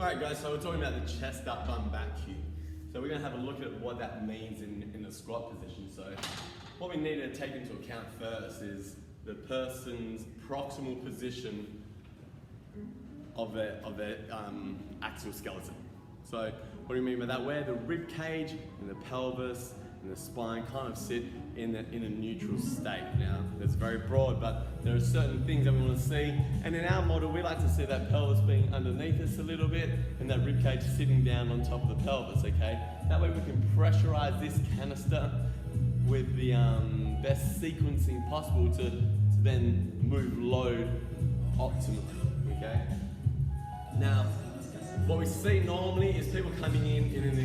Alright guys, so we're talking about the chest up, bum back cue. So we're going to have a look at what that means in the squat position. So what we need to take into account first is the person's proximal position of their axial skeleton. So what do you mean by that? Where the rib cage and the pelvis and the spine kind of sit in a neutral state. Now, it's very broad, but there are certain things that we want to see. And in our model, we like to see that pelvis being underneath us a little bit and that rib cage sitting down on top of the pelvis, okay? That way we can pressurize this canister with the best sequencing possible to then move load optimally, okay? Now, what we see normally is people coming in an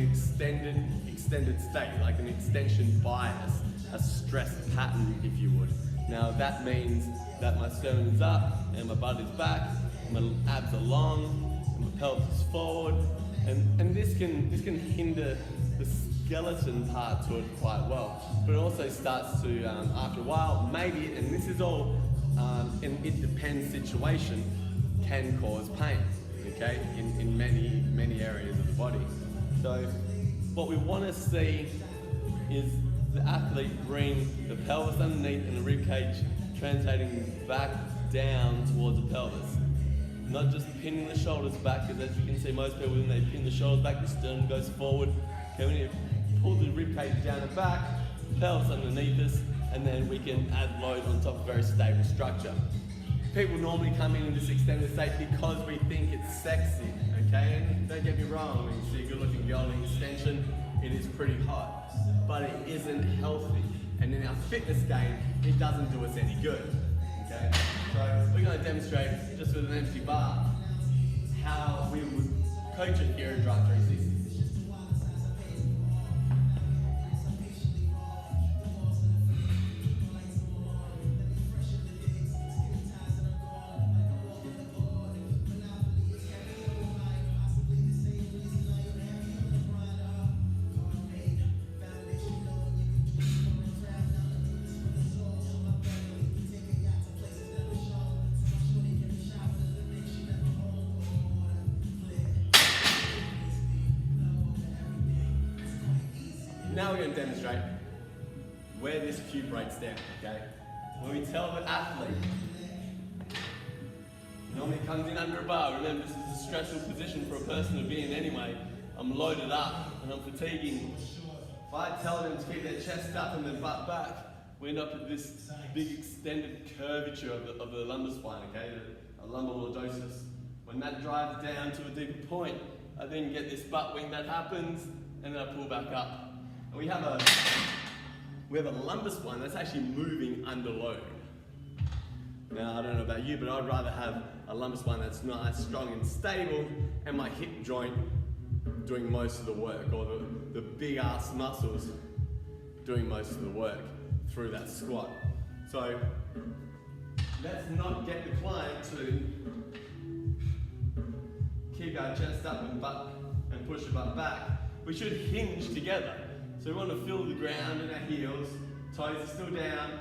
extended state, like an extension bias, a stress pattern, if you would. Now that means that my sternum is up and my butt is back, my abs are long, and my pelvis is forward, and this can hinder the skeleton part to it quite well. But it also starts to, after a while, maybe, and this is all an it depends situation, can cause pain. Okay, in many areas of the body. So what we want to see is the athlete bring the pelvis underneath and the rib cage translating back down towards the pelvis. Not just pinning the shoulders back, because as you can see, most people when they pin the shoulders back, the sternum goes forward. Okay, we need to pull the rib cage down and back, pelvis underneath us, and then we can add load on top of a very stable structure. People normally come in this extended state because we think it's sexy, okay? And don't get me wrong, when you see a good looking girl in extension, it is pretty hot, but it isn't healthy. And in our fitness game, it doesn't do us any good, okay? So we're gonna demonstrate, just with an empty bar, how we would coach it here at DRIVE360. Now we're going to demonstrate where this cue breaks down, okay? When we tell the athlete, normally comes in under a bar, remember this is a stressful position for a person to be in anyway. I'm loaded up and I'm fatiguing. If I tell them to keep their chest up and their butt back, we end up with this big extended curvature of the lumbar spine, okay? A lumbar lordosis. When that drives down to a deeper point, I then get this butt wing that happens and then I pull back up. And we have a lumbar spine that's actually moving under load. Now, I don't know about you, but I'd rather have a lumbar spine that's nice, strong and stable, and my hip joint doing most of the work, or the big ass muscles doing most of the work through that squat. So, let's not get the client to keep our chest up and push the butt back. We should hinge together. So we want to feel the ground in our heels, toes are still down.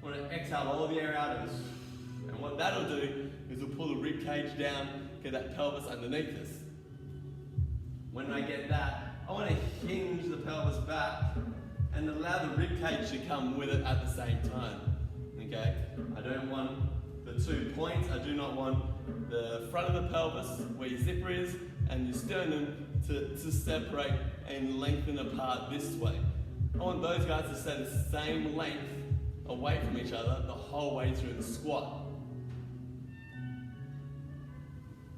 We want to exhale all the air out of us. And what that'll do is we'll pull the rib cage down, get that pelvis underneath us. When I get that, I want to hinge the pelvis back and allow the rib cage to come with it at the same time. Okay? I don't want the 2 points. I do not want the front of the pelvis where your zipper is and your sternum to separate and lengthen apart this way. I want those guys to stay the same length away from each other the whole way through the squat.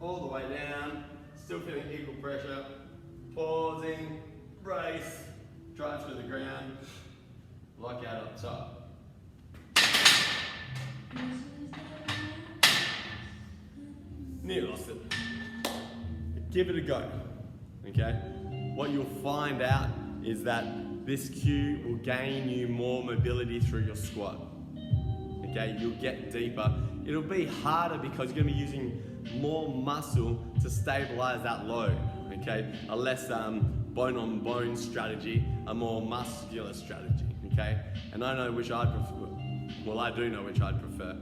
All the way down, still feeling equal pressure, pausing, brace, drive through the ground, lock out up top. Nearly lost it. Give it a go, okay? What you'll find out is that this cue will gain you more mobility through your squat, okay? You'll get deeper. It'll be harder because you're gonna be using more muscle to stabilize that load, okay? A less bone-on-bone strategy, a more muscular strategy, okay? And I know which I'd prefer. Well, I do know which I'd prefer.